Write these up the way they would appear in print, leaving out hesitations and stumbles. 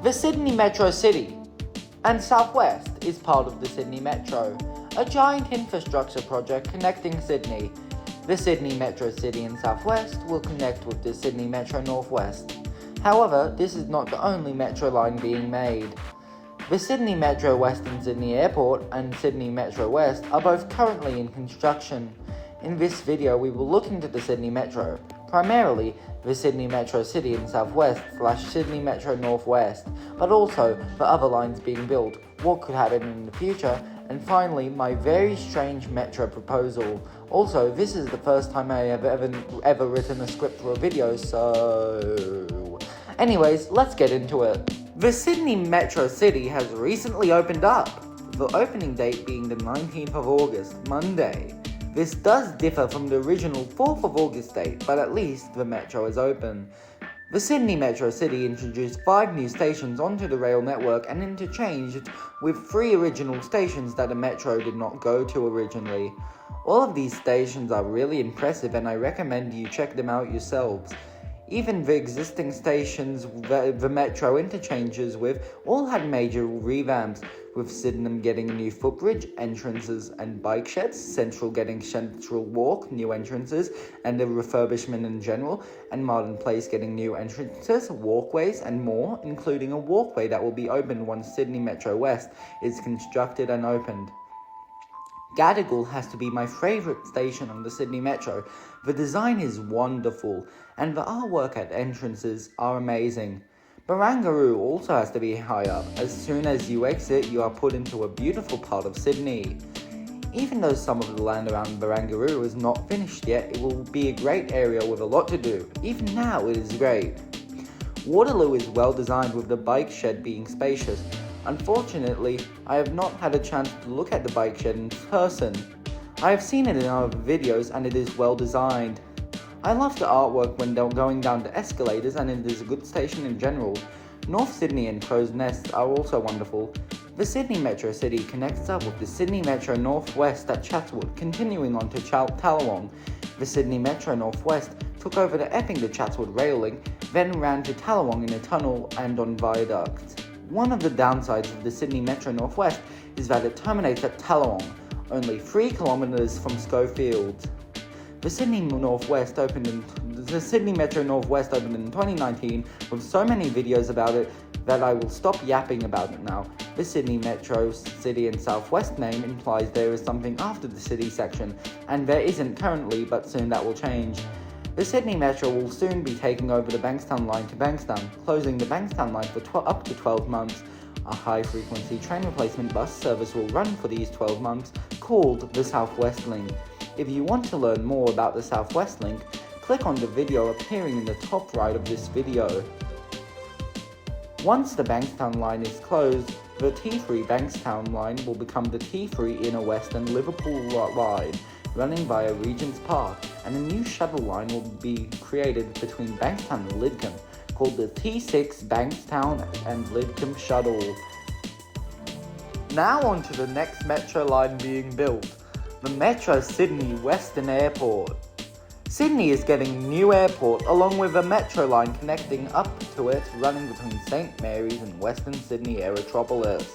The Sydney Metro City and South West is part of the Sydney Metro, a giant infrastructure project connecting Sydney. The Sydney Metro City and South West will connect with the Sydney Metro Northwest. However, this is not the only metro line being made. The Sydney Metro Western Sydney Airport and Sydney Metro West are both currently in construction. In this video, we will look into the Sydney Metro, primarily the Sydney Metro City and South West / Sydney Metro Northwest, but also the other lines being built, what could happen in the future, and finally, my very strange metro proposal. Also, this is the first time I have ever written a script for a video, so... Anyways, let's get into it. The Sydney Metro City has recently opened up, the opening date being the 19th of August, Monday. This does differ from the original 4th of August date, but at least the metro is open. The Sydney Metro City introduced 5 new stations onto the rail network and interchanged with 3 original stations that the metro did not go to originally. All of these stations are really impressive and I recommend you check them out yourselves. Even the existing stations the metro interchanges with all had major revamps, with Sydenham getting a new footbridge, entrances and bike sheds, Central getting Central Walk, new entrances, and a refurbishment in general, and Martin Place getting new entrances, walkways and more, including a walkway that will be opened once Sydney Metro West is constructed and opened. Gadigal has to be my favourite station on the Sydney Metro. The design is wonderful, and the artwork at entrances are amazing. Barangaroo also has to be high up. As soon as you exit, you are put into a beautiful part of Sydney. Even though some of the land around Barangaroo is not finished yet, it will be a great area with a lot to do. Even now, it is great. Waterloo is well designed with the bike shed being spacious. Unfortunately, I have not had a chance to look at the bike shed in person. I have seen it in other videos and it is well designed. I love the artwork when going down the escalators and it is a good station in general. North Sydney and Crow's Nest are also wonderful. The Sydney Metro City connects up with the Sydney Metro Northwest at Chatswood, continuing on to Tallawong. The Sydney Metro Northwest took over the Epping to Chatswood rail link, then ran to Tallawong in a tunnel and on viaducts. One of the downsides of the Sydney Metro Northwest is that it terminates at Tallawong, only 3 kilometres from Schofields. The Sydney Metro Northwest opened in 2019 with so many videos about it that I will stop yapping about it now. The Sydney Metro City and South West name implies there is something after the city section, and there isn't currently, but soon that will change. The Sydney Metro will soon be taking over the Bankstown line to Bankstown, closing the Bankstown line for up to 12 months. A high-frequency train replacement bus service will run for these 12 months, called the South West Link. If you want to learn more about the South West Link, click on the video appearing in the top right of this video. Once the Bankstown line is closed, the T3 Bankstown line will become the T3 Inner West and Liverpool line, running via Regent's Park, and a new shuttle line will be created between Bankstown and Lidcombe, called the T6 Bankstown and Lidcombe Shuttle. Now on to the next metro line being built, the Metro Sydney Western Airport. Sydney is getting a new airport along with a metro line connecting up to it, running between St Mary's and Western Sydney Aerotropolis.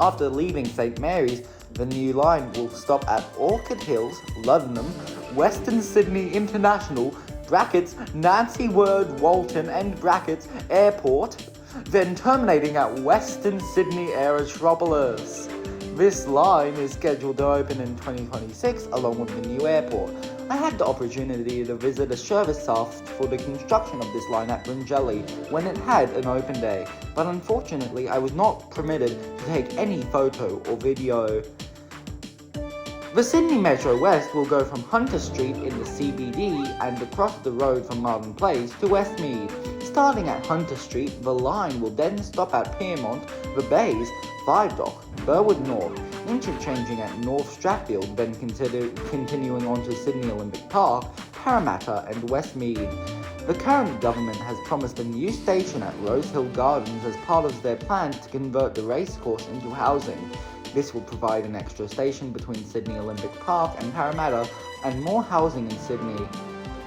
After leaving St Mary's, the new line will stop at Orchid Hills, Luddenham, Western Sydney International, brackets, Nancy Ward Walton, and brackets, Airport, then terminating at Western Sydney Aerotropolis. This line is scheduled to open in 2026 along with the new airport. I had the opportunity to visit a service staff for the construction of this line at Bringelly when it had an open day, but unfortunately I was not permitted to take any photo or video. The Sydney Metro West will go from Hunter Street in the CBD and across the road from Martin Place to Westmead. Starting at Hunter Street, the line will then stop at Piermont, The Bays, Viaduct, Burwood North, interchanging at North Stratfield, then continuing on to Sydney Olympic Park, Parramatta and Westmead. The current government has promised a new station at Rosehill Gardens as part of their plan to convert the racecourse into housing. This will provide an extra station between Sydney Olympic Park and Parramatta and more housing in Sydney.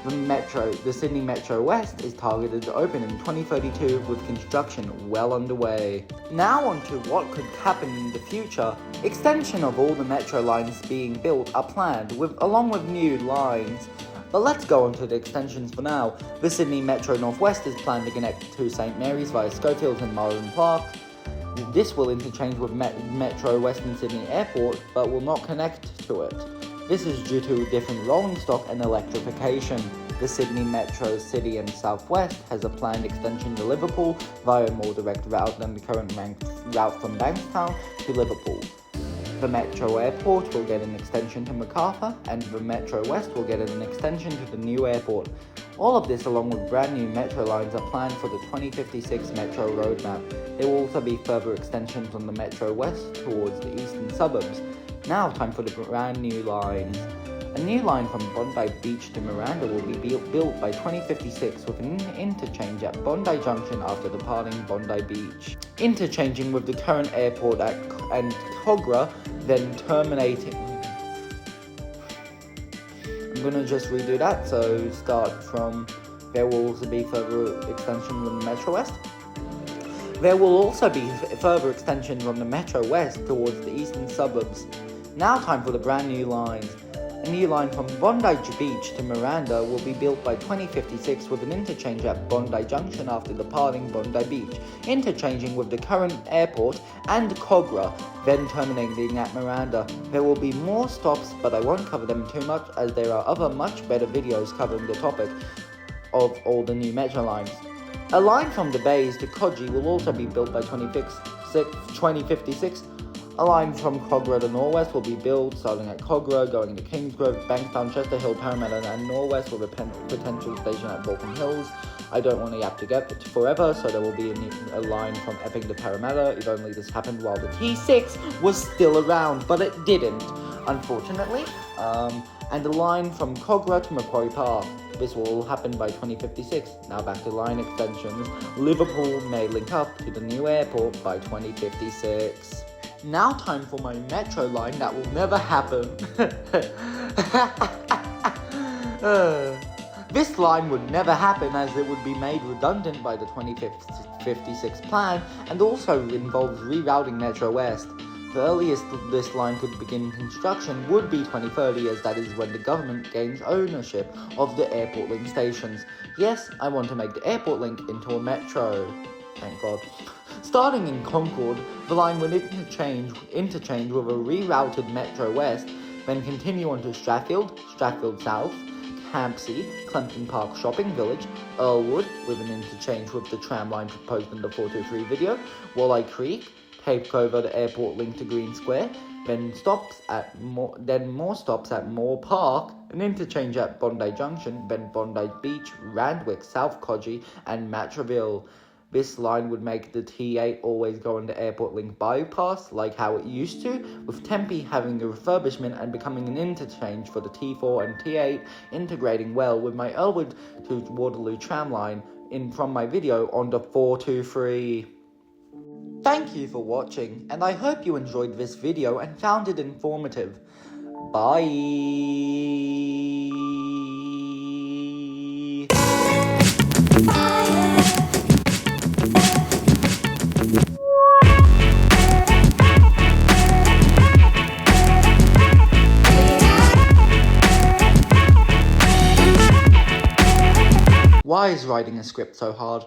The Sydney Metro West is targeted to open in 2032 with construction well underway. Now on to what could happen in the future. Extension of all the metro lines being built are planned, along with new lines. But let's go on to the extensions for now. The Sydney Metro Northwest is planned to connect to St Mary's via Schofields and Marlin Park. This will interchange with Metro Western Sydney Airport, but will not connect to it. This is due to different rolling stock and electrification. The Sydney Metro City and Southwest has a planned extension to Liverpool via a more direct route than the current route from Bankstown to Liverpool. The Metro Airport will get an extension to Macarthur, and the Metro West will get an extension to the new airport. All of this, along with brand new metro lines, are planned for the 2056 Metro roadmap. There will also be further extensions on the Metro West towards the eastern suburbs. Now time for the brand new lines. A new line from Bondi Beach to Miranda will be built by 2056 with an interchange at Bondi Junction after departing Bondi Beach. Interchanging with the current airport and Kogarah, then terminating. I'm going to just redo that, so start from there will also be further extensions on the Metro West. There will also be further extensions on the Metro West towards the eastern suburbs. Now time for the brand new lines. A new line from Bondi Beach to Miranda will be built by 2056 with an interchange at Bondi Junction after departing Bondi Beach, interchanging with the current airport and Kogarah, then terminating at Miranda. There will be more stops, but I won't cover them too much as there are other much better videos covering the topic of all the new metro lines. A line from the Bays to Coogee will also be built by 2056. A line from Kogarah to Norwest will be built, starting at Kogarah, going to Kingsgrove, Bankstown, Chester Hill, Parramatta and Norwest with a potential station at Balkan Hills. I don't want the app to get forever, so there will be a line from Epping to Parramatta, if only this happened while the T6 was still around, but it didn't, unfortunately. And a line from Kogarah to Macquarie Park. This will all happen by 2056. Now back to line extensions. Liverpool may link up to the new airport by 2056. Now time for my metro line that will never happen. This line would never happen as it would be made redundant by the 2056 plan and also involves rerouting Metro West. The earliest this line could begin construction would be 2030 as that is when the government gains ownership of the airport link stations. Yes, I want to make the airport link into a metro. Thank God. Starting in Concord, the line will interchange with a rerouted Metro West, then continue on to Strathfield, Strathfield South, Campsie, Clempton Park Shopping Village, Earlwood, with an interchange with the tram line proposed in the 423 video, Walleye Creek, Cape Cover to Airport link to Green Square, then more stops at Moore Park, an interchange at Bondi Junction, then Bondi Beach, Randwick, South Coogee, and Matraville. This line would make the T8 always go into Airport Link bypass like how it used to, with Tempe having a refurbishment and becoming an interchange for the T4 and T8, integrating well with my Earlwood to Waterloo tram line from my video on the 423. Thank you for watching, and I hope you enjoyed this video and found it informative. Bye! Why is writing a script so hard?